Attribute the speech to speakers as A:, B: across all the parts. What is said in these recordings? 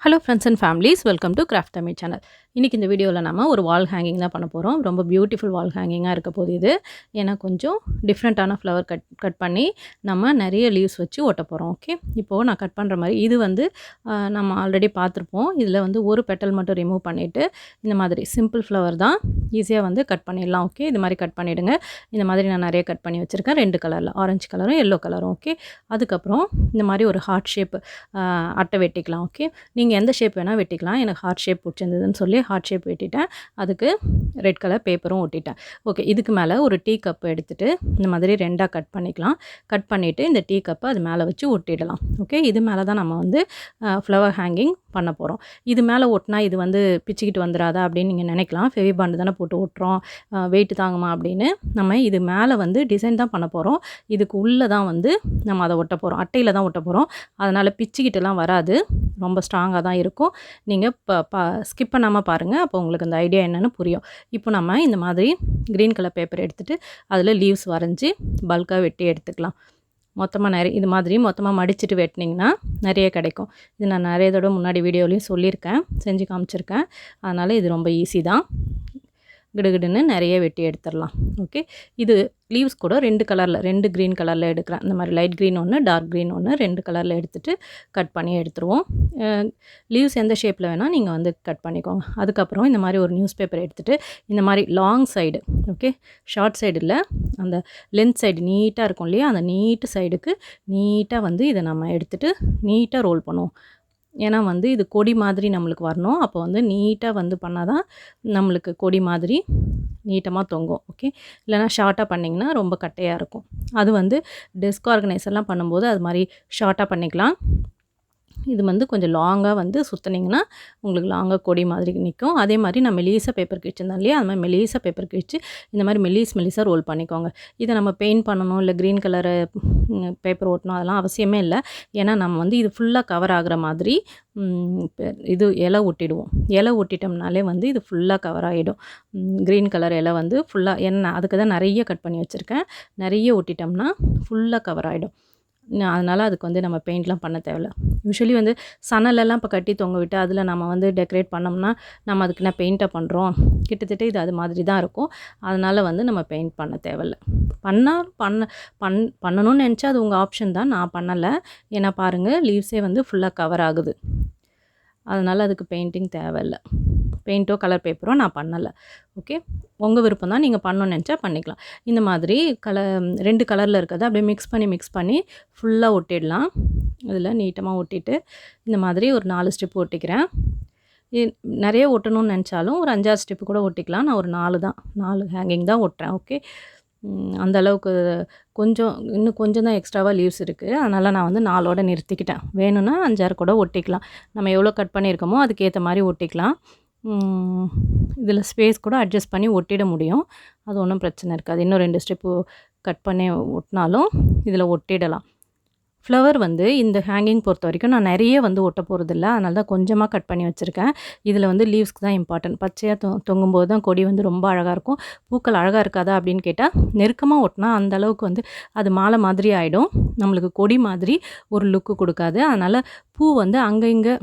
A: Hello friends and families, welcome to craft Tamil channel. இன்றைக்கி இந்த வீடியோவில் நம்ம ஒரு வால் ஹேங்கிங் தான் பண்ண போகிறோம். ரொம்ப பியூட்டிஃபுல் வால் ஹேங்கிங்காக இருக்க போகுது இது. ஏன்னா கொஞ்சம் டிஃப்ரெண்ட்டான ஃப்ளவர் கட் பண்ணி நம்ம நிறைய லீவ்ஸ் வச்சு ஒட்ட போகிறோம். ஓகே, இப்போது நான் கட் பண்ணுற மாதிரி இது வந்து நம்ம ஆல்ரெடி பார்த்துருப்போம். இதில் வந்து ஒரு பெட்டல் மட்டும் ரிமூவ் பண்ணிவிட்டு இந்த மாதிரி சிம்பிள் ஃப்ளவர் தான் ஈஸியாக வந்து கட் பண்ணிடலாம். ஓகே, இது மாதிரி கட் பண்ணிவிடுங்க. இந்த மாதிரி நான் நிறைய கட் பண்ணி வச்சுருக்கேன், 2 கலரில், ஆரஞ்சு கலரும் எல்லோ கலரும். ஓகே, அதுக்கப்புறம் இந்த மாதிரி ஒரு ஹார்ட் ஷேப் அட்டை வெட்டிக்கலாம். ஓகே, நீங்கள் எந்த ஷேப் வேணால் வெட்டிக்கலாம். எனக்கு ஹார்ட் ஷேப் பிடிச்சிருந்ததுன்னு சொல்லி ஹார்ட் ஷேப் வெட்டிட்டேன். அதுக்கு ரெட் கலர் பேப்பரும் ஒட்டிட்டேன். ஓகே, இதுக்கு மேலே ஒரு டீ கப் எடுத்துகிட்டு இந்த மாதிரி 2ஆக கட் பண்ணிக்கலாம். கட் பண்ணிவிட்டு இந்த டீ கப்பை அது மேலே வச்சு ஒட்டிடலாம். ஓகே, இது மேலே தான் நம்ம வந்து ஃப்ளவர் ஹேங்கிங் பண்ண போகிறோம். இது மேலே ஒட்டினா இது வந்து பிச்சுக்கிட்டு வந்துடாதா அப்படின்னு நீங்கள் நினைக்கலாம். ஃபெவிபாண்டு தானே போட்டு ஒட்டுறோம், வெயிட் தாங்குமா அப்படின்னு. நம்ம இது மேலே வந்து டிசைன் தான் பண்ண போகிறோம். இதுக்கு உள்ளே தான் வந்து நம்ம அதை ஒட்ட போகிறோம். அட்டையில் தான் ஒட்ட போகிறோம். அதனால் பிச்சுக்கிட்டுலாம் வராது, ரொம்ப ஸ்ட்ராங்காக தான் இருக்கும். நீங்கள் ஸ்கிப் பண்ணாமல் பாருங்கள், அப்போ உங்களுக்கு அந்த ஐடியா என்னென்னு புரியும். இப்போ நம்ம இந்த மாதிரி க்ரீன் கலர் பேப்பர் எடுத்துகிட்டு அதில் லீவ்ஸ் வரைஞ்சி பல்காக வெட்டி எடுத்துக்கலாம். மொத்தமாக இது மாதிரி மொத்தமாக மடிச்சுட்டு வெட்டினீங்கன்னா நிறைய கிடைக்கும். இது நான் நிறைய தடவை முன்னாடி வீடியோலையும் சொல்லியிருக்கேன், செஞ்சு காமிச்சிருக்கேன். அதனால் இது ரொம்ப ஈஸி தான். கிடுகிடுன்னு நிறைய வெட்டி எடுத்துடலாம். ஓகே, இது லீவ்ஸ் கூட 2 கலரில், 2 க்ரீன் கலரில் எடுக்கிறேன். இந்த மாதிரி லைட் க்ரீன் ஒன்று, டார்க் க்ரீன் ஒன்று, 2 கலரில் எடுத்துகிட்டு கட் பண்ணி எடுத்துருவோம். லீவ்ஸ் எந்த ஷேப்பில் வேணால் நீங்கள் வந்து கட் பண்ணிக்கோங்க. அதுக்கப்புறம் இந்த மாதிரி ஒரு நியூஸ் பேப்பர் எடுத்துகிட்டு இந்த மாதிரி long side, okay, short side இல்லை, அந்த லென்த் சைடு நீட்டாக இருக்கும் இல்லையா, அந்த நீட்டு சைடுக்கு நீட்டாக வந்து இதை நம்ம எடுத்துகிட்டு நீட்டாக ரோல் பண்ணுவோம். ஏன்னா வந்து இது கொடி மாதிரி நம்மளுக்கு வரணும். அப்போ வந்து நீட்டாக வந்து பண்ணால் தான் நம்மளுக்கு கொடி மாதிரி நீட்டமாக தொங்கும். ஓகே, இல்லைனா ஷார்ட்டாக பண்ணிங்கன்னா ரொம்ப கட்டையாக இருக்கும். அது வந்து டெஸ்க் ஆர்கனைசர்லாம் பண்ணும்போது அது மாதிரி ஷார்ட்டாக பண்ணிக்கலாம். இது வந்து கொஞ்சம் லாங்காக வந்து சுற்றினீங்கன்னா உங்களுக்கு லாங்காக கொடி மாதிரி நிற்கும். அதே மாதிரி நான் மெலிசா பேப்பர் கிழிச்சிருந்தேன் இல்லையா, அது மாதிரி மெலிசா பேப்பர் கிழிச்சு இந்த மாதிரி மெலிசாக ரோல் பண்ணிக்கோங்க. இதை நம்ம பெயிண்ட் பண்ணணும் இல்லை க்ரீன் கலரு பேப்பர் ஓட்டணும் அதெல்லாம் அவசியமே இல்லை. ஏன்னா நம்ம வந்து இது ஃபுல்லாக கவர் ஆகிற மாதிரி இது இலை ஒட்டிடுவோம். இலை ஒட்டிட்டோம்னாலே வந்து இது ஃபுல்லாக கவர் ஆகிடும். க்ரீன் கலர் இலை வந்து ஃபுல்லாக எண்ணெய், அதுக்கு தான் நிறைய கட் பண்ணி வச்சுருக்கேன். நிறைய ஒட்டிட்டோம்னா ஃபுல்லாக கவர் ஆகிடும். அதனால் அதுக்கு வந்து நம்ம பெயிண்ட்லாம் பண்ண தேவையில்ல. யூஸ்வலி வந்து சணலெல்லாம் இப்போ கட்டி தொங்க விட்டு அதில் நம்ம வந்து டெக்கரேட் பண்ணோம்னா நம்ம அதுக்கு என்ன பெயிண்ட்டாக பண்ணுறோம், கிட்டத்தட்ட இது அது மாதிரி தான் இருக்கும். அதனால் வந்து நம்ம பெயிண்ட் பண்ண தேவையில்ல. பண்ணணும்னு நினச்சா அது உங்கள் ஆப்ஷன் தான். நான் பண்ணலை, ஏன்னா பாருங்கள் லீவ்ஸே வந்து ஃபுல்லாக கவர் ஆகுது. அதனால் அதுக்கு பெயிண்டிங் தேவையில்லை. பெயிண்ட்டோ கலர் பேப்பரோ நான் பண்ணலை. ஓகே, உங்கள் விருப்பம் தான், நீங்கள் பண்ணணும்னு நினச்சா பண்ணிக்கலாம். இந்த மாதிரி 2 கலரில் இருக்கிறத அப்படியே மிக்ஸ் பண்ணி ஃபுல்லாக ஒட்டிடலாம். இதில் நீட்டமாக ஒட்டிட்டு இந்த மாதிரி ஒரு 4 ஸ்டெப் ஒட்டிக்கிறேன். நிறைய ஒட்டணும்னு நினச்சாலும் ஒரு 5-6 ஸ்டெப்பு கூட ஒட்டிக்கலாம். நான் ஒரு 4 ஹேங்கிங் தான் ஒட்டுறேன். ஓகே, அந்தளவுக்கு இன்னும் கொஞ்சம் தான் எக்ஸ்ட்ராவாக லீவ்ஸ் இருக்குது. அதனால் நான் வந்து 4ஓட நிறுத்திக்கிட்டேன். வேணும்னா 5-6 கூட ஒட்டிக்கலாம். நம்ம எவ்வளோ கட் பண்ணியிருக்கோமோ அதுக்கேற்ற மாதிரி ஒட்டிக்கலாம். இதில் ஸ்பேஸ் கூட அட்ஜஸ்ட் பண்ணி ஒட்டிட முடியும், அது ஒன்றும் பிரச்சனை இருக்காது. இன்னும் 2 ஸ்டெப்பு கட் பண்ணி ஒட்டினாலும் இதில் ஒட்டிடலாம். ஃப்ளவர் வந்து இந்த ஹேங்கிங் பொறுத்த வரைக்கும் நான் நிறைய வந்து ஒட்ட போகிறதில்ல, அதனால தான் கொஞ்சமாக கட் பண்ணி வச்சுருக்கேன். இதில் வந்து லீவ்ஸ்க்கு தான் இம்பார்ட்டன்ட். பச்சையாக தொங்கும்போது தான் கொடி வந்து ரொம்ப அழகாக இருக்கும். பூக்கள் அழகாக இருக்காதா அப்படின்னு கேட்டால், நெருக்கமாக ஒட்டினா அந்தளவுக்கு வந்து அது மாலை மாதிரி ஆகிடும், நம்மளுக்கு கொடி மாதிரி ஒரு லுக்கு கொடுக்காது. அதனால் பூ வந்து அங்கே இங்கே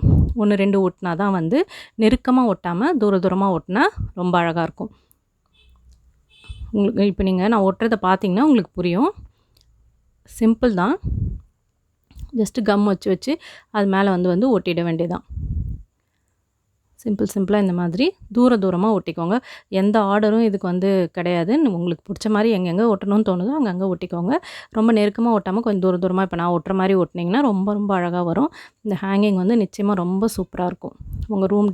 A: 1-2 ஒட்டினா தான் வந்து, நெருக்கமாக ஒட்டாமல் தூரமாக ஒட்டினா ரொம்ப அழகாக இருக்கும். உங்களுக்கு இப்போ நான் ஒட்டுறதை பார்த்தீங்கன்னா உங்களுக்கு புரியும். சிம்பிள் தான். ஜஸ்ட்டு கம் வச்சு அது மேலே வந்து ஒட்டிட வேண்டியதான். சிம்பிளாக இந்த மாதிரி தூரமாக ஒட்டிக்கோங்க. எந்த ஆர்டரும் இதுக்கு வந்து கிடையாது. உங்களுக்கு பிடிச்ச மாதிரி எங்கெங்கே ஒட்டணும்னு தோணுதோ அங்கங்கே ஒட்டிக்கோங்க. ரொம்ப நெருக்கமாக ஒட்டாமல் கொஞ்சம் தூரமாக இப்போ நான் ஒட்டுற மாதிரி ஒட்டினீங்கன்னா ரொம்ப அழகாக வரும். இந்த ஹேங்கிங் வந்து நிச்சயமாக ரொம்ப சூப்பராக இருக்கும். உங்கள் ரூம்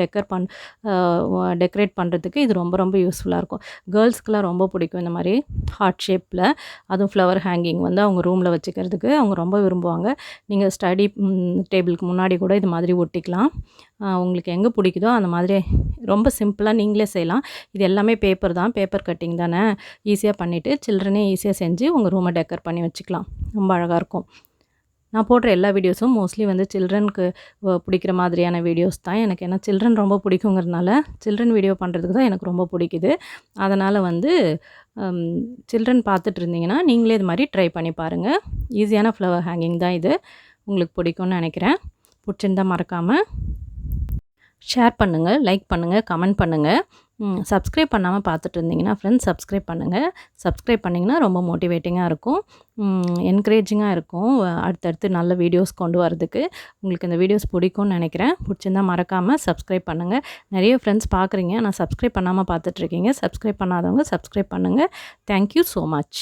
A: டெக்கரேட் பண்ணுறதுக்கு இது ரொம்ப யூஸ்ஃபுல்லாக இருக்கும். கேர்ள்ஸ்க்கெலாம் ரொம்ப பிடிக்கும் இந்த மாதிரி ஹார்ட் ஷேப்பில், அதுவும் ஃப்ளவர் ஹேங்கிங் வந்து அவங்க ரூமில் வச்சுக்கிறதுக்கு அவங்க ரொம்ப விரும்புவாங்க. நீங்கள் ஸ்டடி டேபிளுக்கு முன்னாடி கூட இது மாதிரி ஒட்டிக்கலாம். உங்களுக்கு எங்கே பிடிக்குதோ அந்த மாதிரி ரொம்ப சிம்பிளாக நீங்களே செய்யலாம். இது எல்லாமே பேப்பர் தான், பேப்பர் கட்டிங் தானே, ஈஸியாக பண்ணிவிட்டு சில்ட்ரனே ஈஸியாக செஞ்சு உங்கள் ரூமை டெக்கர் பண்ணி வச்சுக்கலாம். ரொம்ப அழகாக இருக்கும். நான் போடுற எல்லா வீடியோஸும் மோஸ்ட்லி வந்து சில்ட்ரனுக்கு பிடிக்கிற மாதிரியான வீடியோஸ் தான். எனக்கு ஏன்னா சில்ட்ரன் ரொம்ப பிடிக்குங்கிறதுனால சில்ட்ரன் வீடியோ பண்ணுறதுக்கு தான் எனக்கு ரொம்ப பிடிக்குது. அதனால் வந்து சில்ட்ரன் பார்த்துட்டு இருந்தீங்கன்னா நீங்களே இது மாதிரி ட்ரை பண்ணி பாருங்கள். ஈஸியான ஃப்ளவர் ஹேங்கிங் தான் இது. உங்களுக்கு பிடிக்கும்னு நினைக்கிறேன். பிடிச்சிருந்தால் மறக்காமல் ஷேர் பண்ணுங்கள், லைக் பண்ணுங்கள், கமெண்ட் பண்ணுங்கள். சப்ஸ்கிரைப் பண்ணாமல் பார்த்துட்டு இருந்தீங்கன்னா ஃப்ரெண்ட்ஸ் சப்ஸ்கிரைப் பண்ணுங்கள். சப்ஸ்கிரைப் பண்ணிங்கன்னா ரொம்ப மோட்டிவேட்டிங்காக இருக்கும், என்கரேஜிங்காக இருக்கும் அடுத்தடுத்து நல்ல வீடியோஸ் கொண்டு வரதுக்கு. உங்களுக்கு இந்த வீடியோஸ் பிடிக்கும்னு நினைக்கிறேன். பிடிச்சிருந்தா மறக்காமல் சப்ஸ்கிரைப் பண்ணுங்கள். நிறைய ஃப்ரெண்ட்ஸ் பார்க்குறீங்க, ஆனால் சப்ஸ்கிரைப் பண்ணாமல் பார்த்துட்ருக்கீங்க. சப்ஸ்கிரைப் பண்ணாதவங்க சப்ஸ்கிரைப் பண்ணுங்கள். Thank you so much.